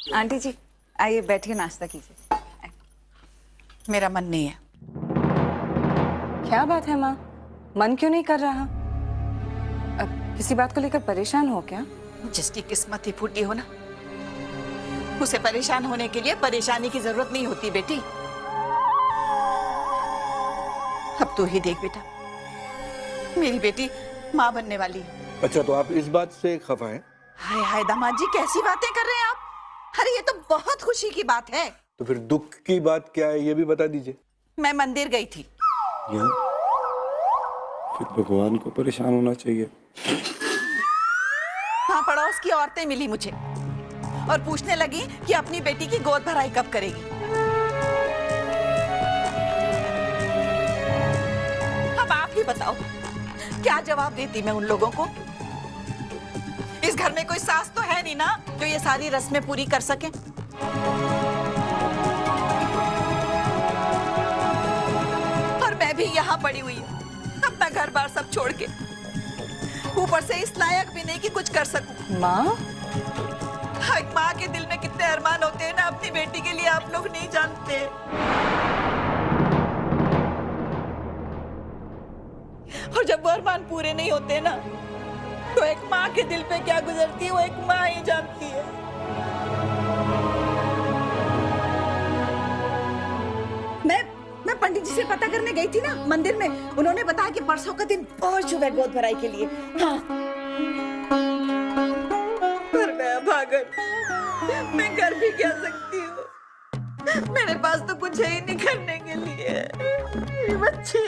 Aunty जी आइए बैठिए, नाश्ता कीजिए। मेरा मन नहीं है। क्या बात है माँ, मन क्यों नहीं कर रहा? अब किसी बात को लेकर परेशान हो क्या? जिसकी किस्मत ही फूटी हो ना, उसे परेशान होने के लिए परेशानी की जरूरत नहीं होती बेटी। अब तू ही देख बेटा, मेरी बेटी माँ बनने वाली है। अच्छा, तो आप इस बात से खफा हैं? हाय हाय दामाद जी, कैसी बातें कर रहे हैं आप? अरे ये तो बहुत खुशी की बात है। तो फिर दुख की बात क्या है, ये भी बता दीजिए। मैं मंदिर गई थी। यहाँ फिर भगवान को परेशान होना चाहिए। हाँ, पड़ोस की औरतें मिली मुझे और पूछने लगी कि अपनी बेटी की गोद भराई कब करेगी। अब आप ही बताओ, क्या जवाब देती मैं उन लोगों को? इस घर में कोई सास तो है नहीं ना जो ये सारी रस्में पूरी कर सके। और मैं भी यहाँ पड़ी हुई हूँ अपना घर बार सब छोड़ के, ऊपर से इस लायक भी नहीं कि कुछ कर सकूं। माँ, एक माँ के दिल में कितने अरमान होते हैं ना अपनी बेटी के लिए, आप लोग नहीं जानते। और जब वो अरमान पूरे नहीं होते ना, तो एक माँ के दिल पे क्या गुजरती है वो एक माँ ही जानती है। मैं पंडित जी से पता करने गई थी ना मंदिर में, उन्होंने बताया कि परसों का दिन बहुत शुभ है गोद भराई के लिए। हाँ, पर मैं अभागन, मैं कर भी क्या सकती हूँ? मेरे पास तो कुछ है ही नहीं करने के लिए। मेरी बच्ची।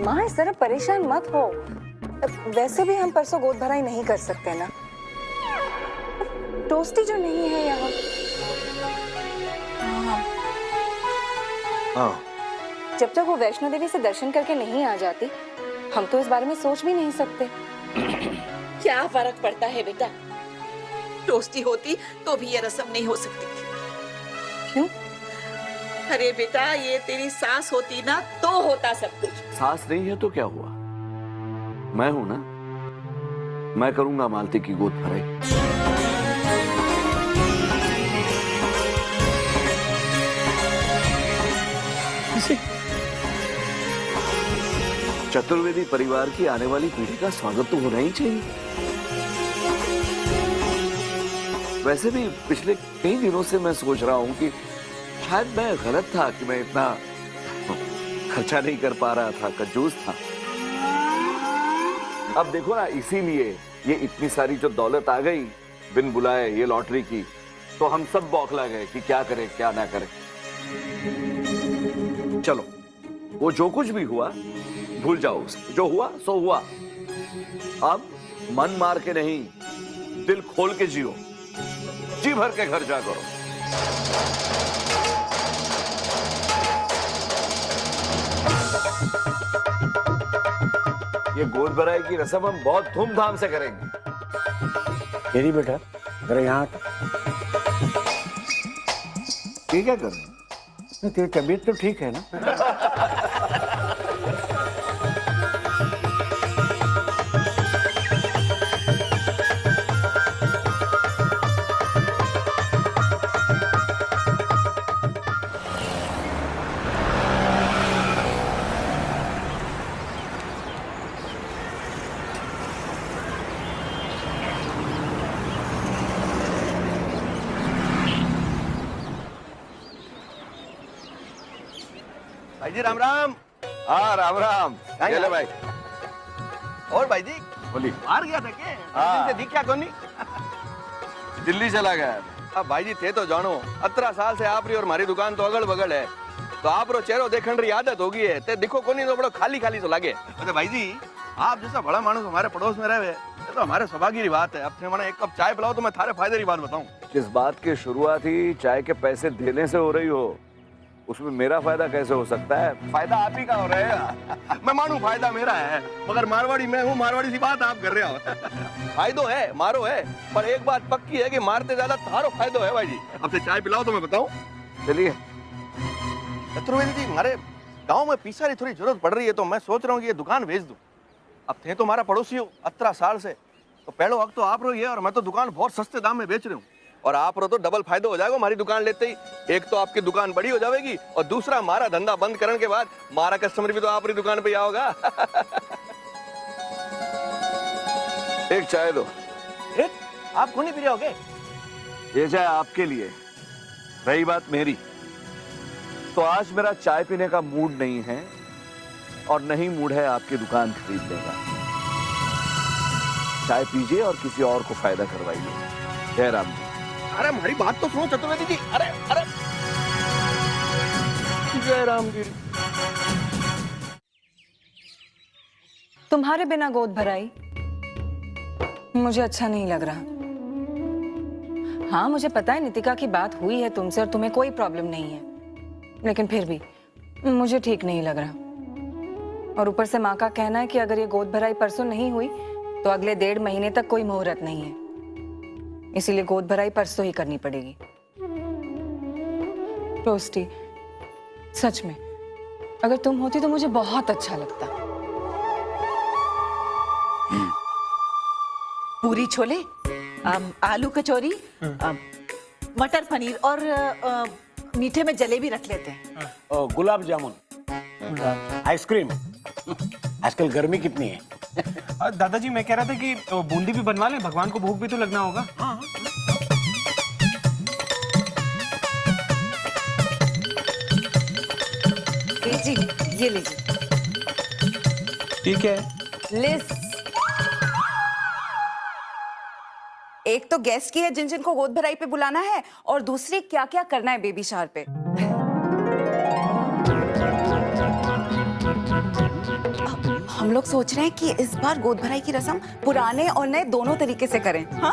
माँ इस तरह परेशान मत हो। वैसे भी हम परसों गोद भराई नहीं कर सकते ना। टोस्टी जो नहीं है यहाँ। हाँ, जब तक वो वैष्णो देवी से दर्शन करके नहीं आ जाती, हम तो इस बारे में सोच भी नहीं सकते। क्या फर्क पड़ता है बेटा? टोस्टी होती तो भी ये रस्म नहीं हो सकती थी। क्यों? अरे बेटा, ये तेरी सास होती ना तो होता सब कुछ। सास नहीं है तो क्या हुआ, मैं हूं ना, मैं करूंगा मालती की गोद भराई। चतुर्वेदी परिवार की आने वाली पीढ़ी का स्वागत तो होना ही चाहिए। वैसे भी पिछले कई दिनों से मैं सोच रहा हूं कि शायद मैं गलत था कि मैं इतना खर्चा नहीं कर पा रहा था, कंजूस था। अब देखो ना, इसीलिए ये इतनी सारी जो दौलत आ गई बिन बुलाए, ये लॉटरी की, तो हम सब बौखला गए कि क्या करें क्या ना करें। चलो, वो जो कुछ भी हुआ भूल जाओ उसे, जो हुआ सो हुआ। अब मन मार के नहीं, दिल खोल के जियो, जी भर के घर जा करो। ये गोद भराई की रस्म हम बहुत धूमधाम से करेंगे। तेरी बेटा जरा यहाँ ये क्या कर रहे हैं? तेरी तबीयत तो ठीक है ना? भाई जी राम राम। हाँ राम राम। ये ले भाई। और भाई जी बोली। बाहर गया था क्या? हाँ। दिन से दिखा कौन नहीं? दिल्ली चला गया। अब भाई जी थे तो जानो 18 साल से आप रही और हमारी दुकान तो अगल बगल है, तो आप रो चेहरो देखने री आदत होगी है, ते दिखो कोनी तो बड़ो खाली खाली तो लगे। अरे भाई जी, आप जैसा बड़ा मानुस हमारे पड़ोस में रहे, ये तो हमारे सौभाग्य की बात है। अब थे मैंने एक कप चाय पिलाओ तो मैं थारे फायदे की बात बताऊं। जिस बात की शुरुआत ही चाय के पैसे देने से हो रही हो, उसमें मेरा फायदा कैसे हो सकता है? फायदा आप ही का हो रहेगा। मैं मानू फायदा मेरा है, मगर मारवाड़ी मैं हूँ, मारवाड़ी सी बात आप कर रहे हो। फायदो है, मारो है, पर एक बात पक्की है कि मारते ज्यादा थारो फायदो है भाई जी। अब से चाय पिलाओ तो मैं बताऊं। चलिए। चतुर्वेदी जी, हमारे गांव में पीसा की थोड़ी जरूरत पड़ रही है, तो मैं सोच रहा हूँ कि ये दुकान बेच दूं। अब थे तो हमारा पड़ोसी हो 18 साल से, तो पहलो वक्त तो आप रो ये, और मैं तो दुकान बहुत सस्ते दाम में बेच रही हूँ, और आप रो तो डबल फायदा हो जाएगा हमारी दुकान लेते ही। एक तो आपकी दुकान बड़ी हो जाएगी, और दूसरा हमारा धंधा बंद करने के बाद हमारा कस्टमर भी तो आपकी दुकान पे ही आओगा। एक चाय दो। आप खून नहीं पी रहे होगे? ये चाय आपके लिए। रही बात मेरी, तो आज मेरा चाय पीने का मूड नहीं है, और नहीं मूड है आपकी दुकान खरीदने का। चाय पीजिए और किसी और को फायदा करवाइए। जय राम जी। अरे हमारी बात तो सुनो चतुर्वेदी जी। अरे अरे जय राम जी। तुम्हारे बिना गोद भराई मुझे अच्छा नहीं लग रहा। हाँ, मुझे पता है नितिका की बात हुई है तुमसे और तुम्हें कोई प्रॉब्लम नहीं है, लेकिन फिर भी मुझे ठीक नहीं लग रहा। और ऊपर से माँ का कहना है कि अगर ये गोद भराई परसों नहीं हुई तो अगले 1.5 महीने तक कोई मुहूर्त नहीं है, इसीलिए गोद भराई परसों ही करनी पड़ेगी। रोस्टी, सच में अगर तुम होती तो मुझे बहुत अच्छा लगता। पूरी छोले, आलू कचौरी, मटर पनीर और मीठे में जलेबी रख लेते हैं। गुलाब जामुन, आइसक्रीम। आजकल गर्मी कितनी है? दादाजी मैं कह रहा था कि बूंदी भी बनवा लें, भगवान को भूख भी तो लगना होगा। जी ये लीजिए। ठीक है। लिस्ट एक तो गेस्ट की है जिन जिनको गोद भराई पे बुलाना है, और दूसरी क्या क्या करना है बेबी शावर पे। हम लोग सोच रहे हैं कि इस बार गोद भराई की रस्म पुराने और नए दोनों तरीके से करें। हाँ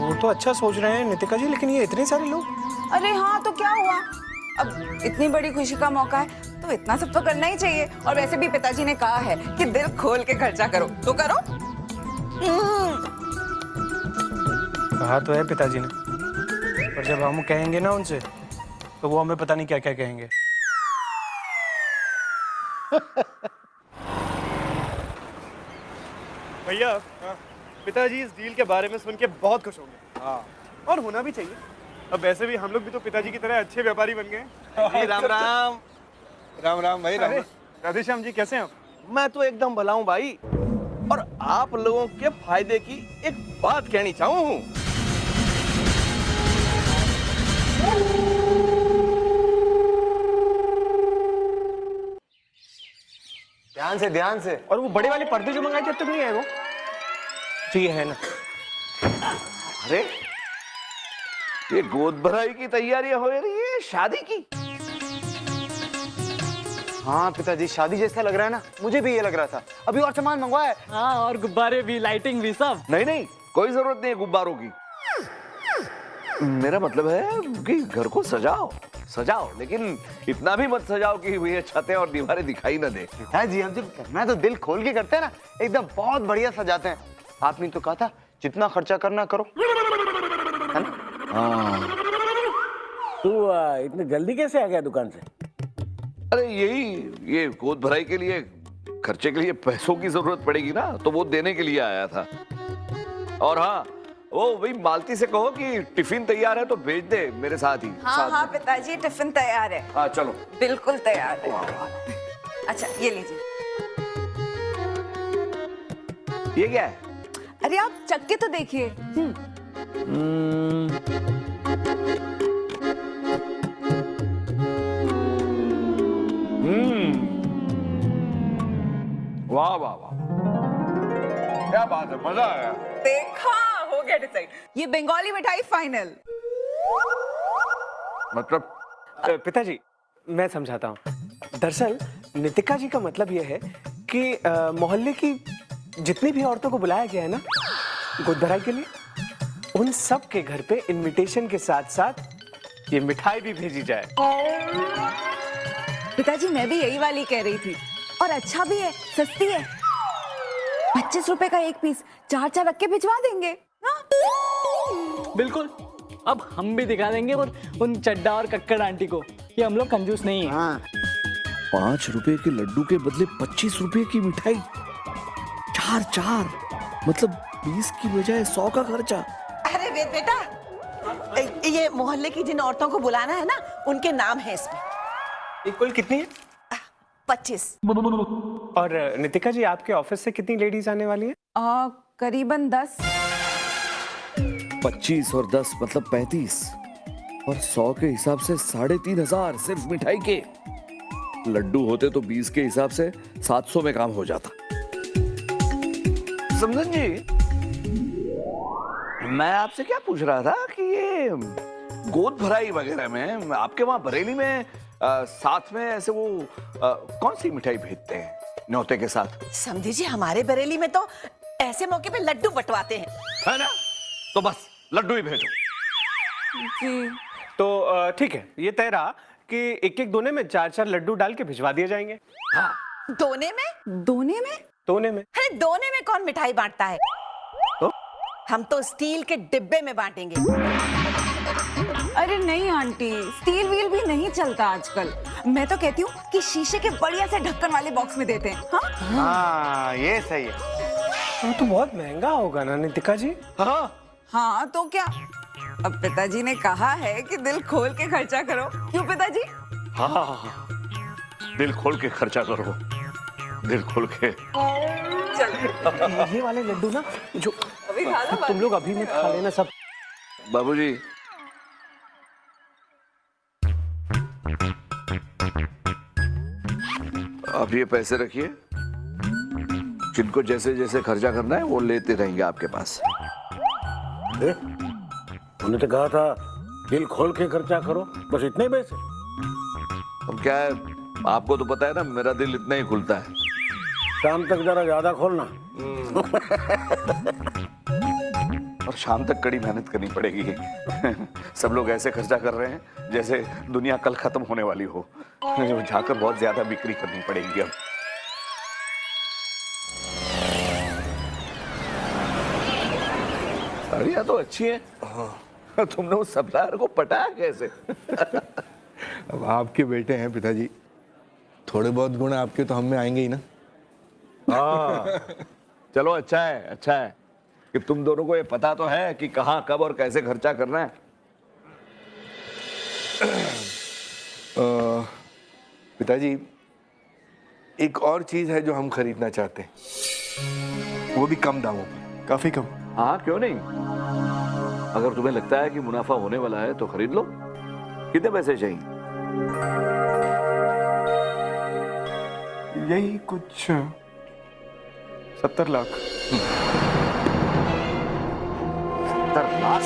वो तो अच्छा सोच रहे हैं नितिका जी, लेकिन ये इतने सारे लोग। अरे हाँ तो क्या हुआ, अब इतनी बड़ी खुशी का मौका है तो इतना सब तो करना ही चाहिए। और वैसे भी पिताजी ने कहा है कि दिल खोल के खर्चा करो, तो करो। कहा तो है पिताजी ने, पर जब हम कहेंगे ना उनसे तो वो हमें पता नहीं क्या क्या कहेंगे। भैया, पिताजी इस डील के बारे में सुन के बहुत खुश होंगे। हाँ, और होना भी चाहिए। अब वैसे भी हम लोग भी तो पिताजी की तरह अच्छे व्यापारी बन गए। राम राम। राम राम भाई। राम। राधेश्याम जी कैसे हैं आप? मैं तो एकदम भला हूँ भाई, और आप लोगों के फायदे की एक बात कहनी चाहूँ। ध्यान से। और वो बड़े वाले पर्दे जो मंगाए थे अब तक नहीं आए वो? तो ये है ना। अरे ये गोद भराई की तैयारियां हो रही है शादी की? हाँ पिताजी, शादी जैसा लग रहा है ना, मुझे भी ये लग रहा था। अभी और सामान मंगवाया है। हाँ, और गुब्बारे भी, लाइटिंग भी, सब। नहीं नहीं, कोई जरूरत नहीं है गुब्बारों की। मेरा मतलब है कि घर को सजाओ, लेकिन इतना भी मत सजाओ कि ये छतें और दीवारें दिखाई ना दे। पिताजी, हम जब करना है तो दिल खोल के करते हैं ना, एकदम बहुत बढ़िया सजाते हैं। आपने तो कहा था जितना खर्चा करना करो, है ना? हाँ। तू इतनी जल्दी कैसे आ गया दुकान से? अरे ये गोद भराई के लिए खर्चे के लिए पैसों की जरूरत पड़ेगी ना, तो वो देने के लिए आया था। और हाँ, वो भाई मालती से कहो कि टिफिन तैयार है तो भेज दे मेरे साथ ही। हाँ हाँ पिताजी, टिफिन तैयार है। हाँ चलो। बिल्कुल तैयार है। अच्छा ये लीजिए। ये क्या है? अरे आप चख के तो देखिए। वाह वाह वाह, क्या बात है, मजा आया। देखा, हो गया डिसाइड। ये बंगाली मिठाई फाइनल। मतलब पिताजी मैं समझाता हूँ। दरअसल नितिका जी का मतलब ये है कि मोहल्ले की जितनी भी औरतों को बुलाया गया है ना गोद भराई के लिए, उन सब के घर पे इनविटेशन के साथ साथ ये मिठाई भी भेजी जाए। पिताजी मैं भी यही वाली कह रही थी, और अच्छा भी है, सस्ती है। 25 रुपए का एक पीस, 4 रख के भिजवा देंगे। हाँ? बिल्कुल, अब हम भी दिखा देंगे उन चड्डा और कक्कड़ आंटी को कि हम लोग कंजूस नहीं है। 5 रुपए के लड्डू के बदले 25 रुपए की मिठाई, 4। मतलब 20 की बजाय 100 का खर्चा। अरे वेद बेटा, ये मोहल्ले की जिन औरतों को बुलाना है ना, उनके नाम है इसमें। ये कुल कितनी है? 25। और नितिका जी, आपके ऑफिस से कितनी लेडीज आने वाली हैं? करीबन 10। 25 और 10 मतलब 35 और 100 के हिसाब से 3,500 सिर्फ मिठाई के। लड्डू होते तो 20 के हिसाब से 700 में काम हो जाता। समझन जी, मैं आपसे क्या पूछ रहा था कि ये गोद भराई वगैरह में आपके वहां बरेली में साथ में ऐसे वो कौन सी मिठाई भेजते हैं न्योते के साथ? समझी जी, हमारे बरेली में तो ऐसे मौके पे लड्डू बंटवाते हैं, है ना? तो बस लड्डू ही भेजो। जी तो ठीक है, ये तय रहा कि एक एक दोने में 4-4 लड्डू डाल के भिजवा दिए जाएंगे। हाँ। दोने में? दोने में? दोने में? अरे दोने में कौन मिठाई बांटता है? तो? हम तो स्टील के डिब्बे में बांटेंगे। अरे नहीं आंटी, स्टील व्हील भी नहीं चलता आजकल। मैं तो कहती हूँ कि शीशे के बढ़िया से ढक्कन वाले बॉक्स में देते हैं। हाँ हाँ, ये सही है। वो तो बहुत महंगा होगा ना नितिका जी? हाँ तो क्या, अब पिताजी ने कहा है कि दिल खोल के खर्चा करो। क्यों पिताजी? हाँ, दिल खोल के खर्चा करो, दिल खोल के। ये वाले लड्डू ना जो अभी खा लो, तुम लोग अभी मत खा लेना सब। बाबूजी, आप ये पैसे रखिए, जिनको जैसे जैसे खर्चा करना है वो लेते रहेंगे आपके पास। उन्होंने तो कहा था दिल खोल के खर्चा करो, बस इतने पैसे। अब क्या है, आपको तो पता है ना, मेरा दिल इतना ही खुलता है। शाम तक जरा ज्यादा खोलना। और शाम तक कड़ी मेहनत करनी पड़ेगी। सब लोग ऐसे खर्चा कर रहे हैं जैसे दुनिया कल खत्म होने वाली हो। जाकर बहुत ज्यादा बिक्री करनी पड़ेगी अब। साड़ियाँ तो अच्छी हैं। हाँ। तुमने उस सप्लायर को पटाया कैसे? अब आपके बेटे हैं पिताजी, थोड़े बहुत गुण आपके तो हम में आएंगे ही ना। हाँ, चलो अच्छा है कि तुम दोनों को ये पता तो है कि कहाँ, कब और कैसे खर्चा करना है। पिताजी, एक और चीज है जो हम खरीदना चाहते हैं, वो भी कम दामों पे, काफी कम। हाँ, क्यों नहीं? अगर तुम्हें लगता है कि मुनाफा होने वाला है तो खरीद लो। कितने पैसे चाहिए? यही कुछ 70 लाख। 70 लाख?